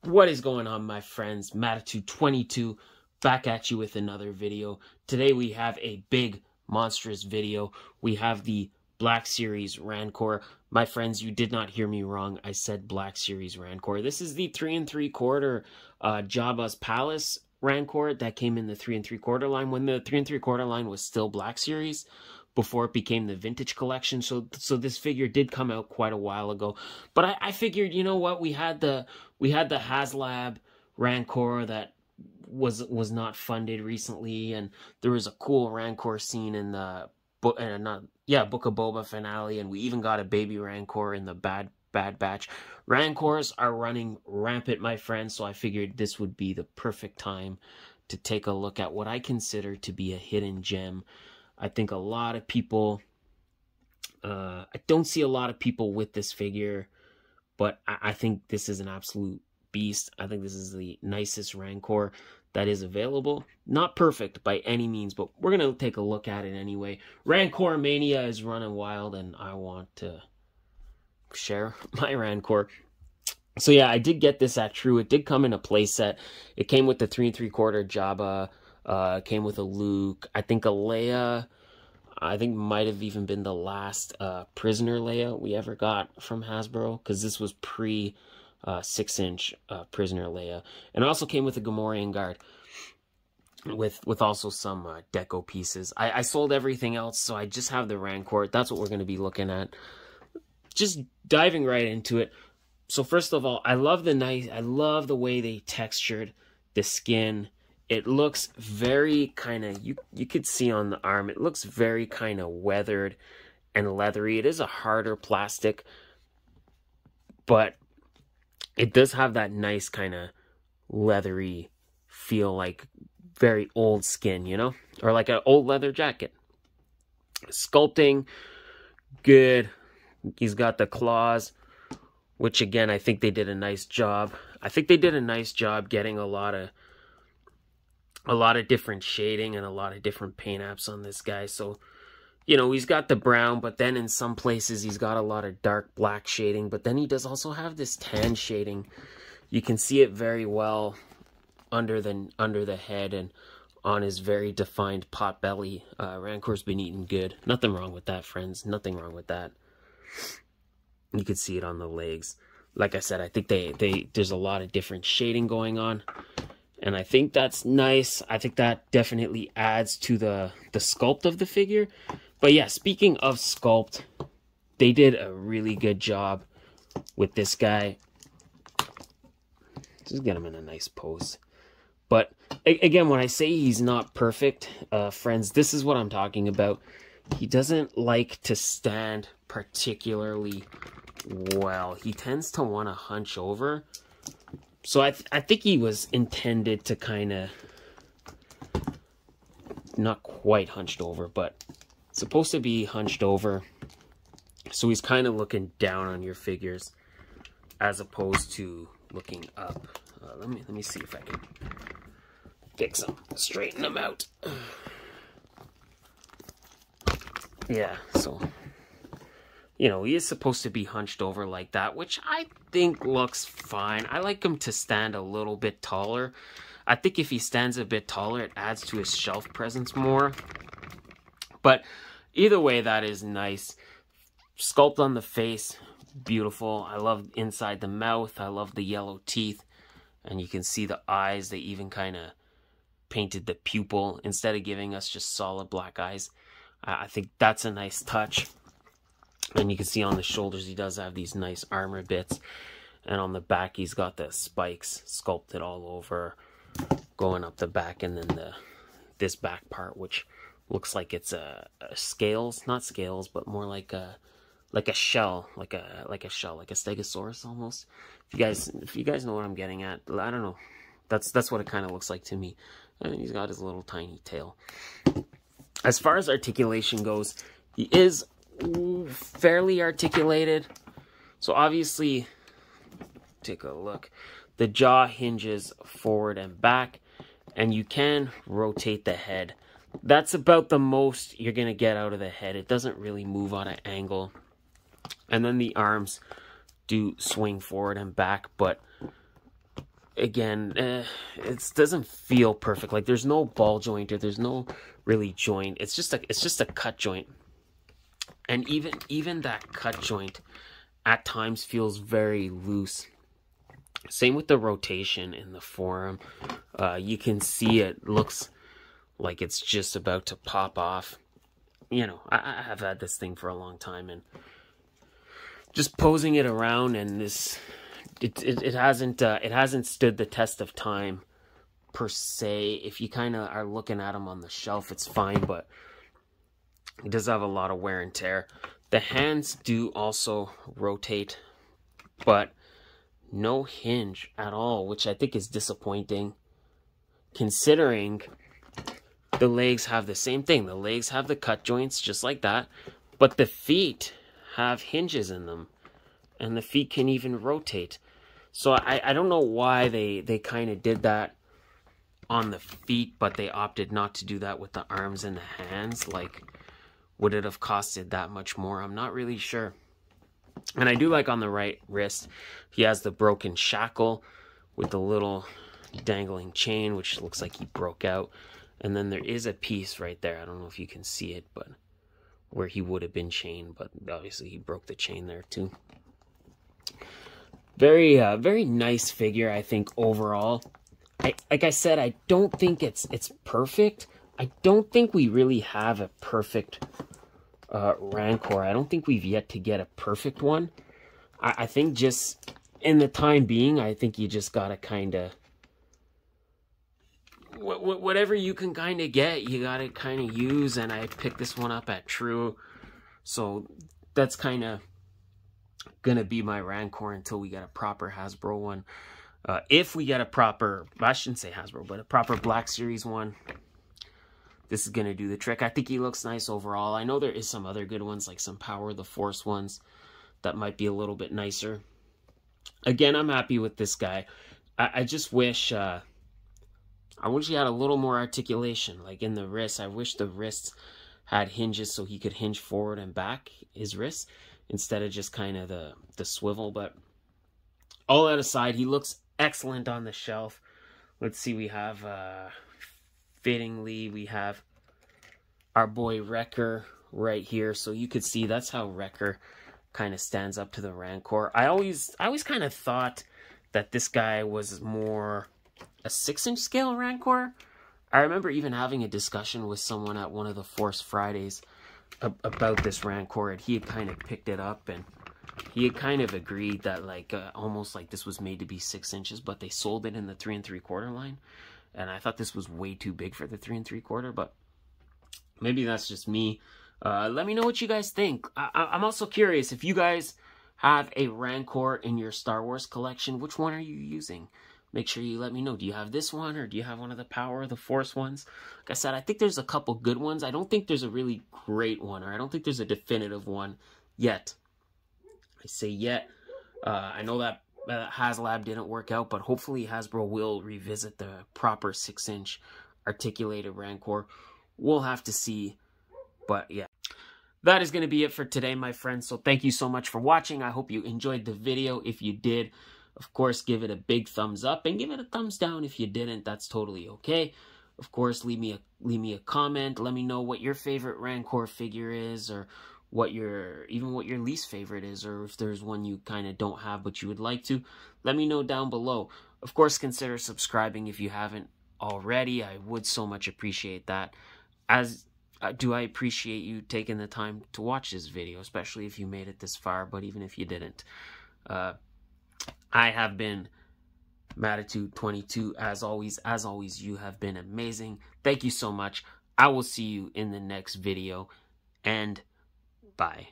What is going on, my friends? Matitude22 back at you with another video. Today we have a big monstrous video. We have the Black Series Rancor. My friends, you did not hear me wrong. I said Black Series Rancor. This is the 3 3/4 Jabba's Palace Rancor that came in the 3 3/4 line when the 3 3/4 line was still Black Series, before it became the vintage collection. So this figure did come out quite a while ago. But I figured, you know what, we had the HasLab Rancor that was not funded recently, and there was a cool Rancor scene in the Book of Boba finale, and we even got a baby Rancor in the Bad Batch. Rancors are running rampant, my friends, so I figured this would be the perfect time to take a look at what I consider to be a hidden gem. I think a lot of people, I don't see a lot of people with this figure, but I think this is an absolute beast. I think this is the nicest Rancor that is available. Not perfect by any means, but we're going to take a look at it anyway. Rancor Mania is running wild, and I want to share my Rancor. So yeah, I did get this at True. It did come in a playset. It came with the 3 3/4 Jabba. Came with a Luke, I think a Leia, I think might have even been the last prisoner Leia we ever got from Hasbro, because this was pre 6-inch prisoner Leia. And it also came with a Gamorrean Guard with also some deco pieces. I sold everything else, so I just have the Rancor. That's what we're going to be looking at. Just diving right into it. So first of all, I love the way they textured the skin. It looks very kind of, you could see on the arm, it looks very kind of weathered and leathery. It is a harder plastic, but it does have that nice kind of leathery feel, like very old skin, you know? Or like an old leather jacket. Sculpting, good. He's got the claws, which again, I think they did a nice job. I think they did a nice job getting a lot of different shading and a lot of different paint apps on this guy. So, you know, he's got the brown, but then in some places he's got a lot of dark black shading, but then he does also have this tan shading. You can see it very well under the head and on his very defined pot belly. Rancor's been eating good. Nothing wrong with that, friends. Nothing wrong with that. You can see it on the legs. Like I said, I think there's a lot of different shading going on. And I think that's nice. I think that definitely adds to the sculpt of the figure. But yeah, speaking of sculpt, they did a really good job with this guy. Just get him in a nice pose. But again, when I say he's not perfect, friends, this is what I'm talking about. He doesn't like to stand particularly well. He tends to want to hunch over. So I think he was intended to kind of, not quite hunched over, but supposed to be hunched over. So he's kind of looking down on your figures as opposed to looking up. Let me see if I can fix them, straighten them out. Yeah, so, you know, he is supposed to be hunched over like that, which I think looks fine. I like him to stand a little bit taller. I think if he stands a bit taller, it adds to his shelf presence more. But either way, that is nice. Sculpt on the face, beautiful. I love inside the mouth. I love the yellow teeth. And you can see the eyes. They even kind of painted the pupil instead of giving us just solid black eyes. I think that's a nice touch. And you can see on the shoulders, he does have these nice armor bits. And on the back, he's got the spikes sculpted all over, going up the back. And then this back part, which looks like it's a scales, not scales, but more like a shell, like a stegosaurus almost. If you guys know what I'm getting at, I don't know. That's what it kind of looks like to me. And he's got his little tiny tail. As far as articulation goes, he is fairly articulated. So obviously, take a look. The jaw hinges forward and back, and you can rotate the head. That's about the most you're going to get out of the head. It doesn't really move on an angle. And then the arms do swing forward and back, but again, it doesn't feel perfect. Like there's no ball joint or there's no really joint. It's just a cut joint. And even that cut joint at times feels very loose. Same with the rotation in the forearm. You can see it looks like it's just about to pop off. You know, I have had this thing for a long time, and just posing it around, and this it hasn't stood the test of time per se. If you kind of are looking at them on the shelf, it's fine, but it does have a lot of wear and tear. The hands do also rotate, but no hinge at all, which I think is disappointing, considering the legs have the same thing. The legs have the cut joints just like that, but the feet have hinges in them, and the feet can even rotate. So I don't know why they kind of did that on the feet, but they opted not to do that with the arms and the hands. Like, would it have costed that much more? I'm not really sure. And I do like on the right wrist, he has the broken shackle with the little dangling chain, which looks like he broke out. And then there is a piece right there. I don't know if you can see it, but where he would have been chained, but obviously he broke the chain there too. Very nice figure, I think, overall. Like I said, I don't think it's perfect. I don't think we really have a perfect Rancor. I don't think we've yet to get a perfect one. I think just in the time being, I think you just gotta kind of, whatever you can kind of get, you gotta kind of use. And I picked this one up at True, so that's kind of gonna be my Rancor until we get a proper Hasbro one. If we get a proper, I shouldn't say Hasbro, but a proper Black Series one, this is gonna do the trick. I think he looks nice overall. I know there is some other good ones, like some Power of the Force ones that might be a little bit nicer. Again, I'm happy with this guy. I just wish he had a little more articulation, like in the wrists. I wish the wrists had hinges so he could hinge forward and back his wrists instead of just kind of the swivel. But all that aside, he looks excellent on the shelf. Let's see, we have fittingly, we have our boy Wrecker right here. So you could see that's how Wrecker kind of stands up to the Rancor. I always kind of thought that this guy was more a 6-inch scale Rancor. I remember even having a discussion with someone at one of the Force Fridays about this Rancor, and he had kind of picked it up, and he had kind of agreed that like almost like this was made to be 6 inches, but they sold it in the 3 3/4 line, and I thought this was way too big for the 3 3/4. But maybe that's just me. Let me know what you guys think. I'm also curious if you guys have a Rancor in your Star Wars collection. Which one are you using? Make sure you let me know. Do you have this one, or do you have one of the Power of the Force ones? Like I said, I think there's a couple good ones. I don't think there's a really great one, or I don't think there's a definitive one yet. I say yet. I know that HasLab didn't work out, but hopefully Hasbro will revisit the proper 6-inch articulated Rancor. We'll have to see. But yeah, that is going to be it for today, my friends. So thank you so much for watching. I hope you enjoyed the video. If you did, of course, give it a big thumbs up, and give it a thumbs down if you didn't. That's totally okay. Of course, leave me a comment. Let me know what your favorite Rancor figure is, or what your least favorite is, or if there's one you kind of don't have but you would like to. Let me know down below. Of course, consider subscribing if you haven't already. I would so much appreciate that. As do I appreciate you taking the time to watch this video, especially if you made it this far, but even if you didn't. I have been Matitude22. As always, you have been amazing. Thank you so much. I will see you in the next video, and bye.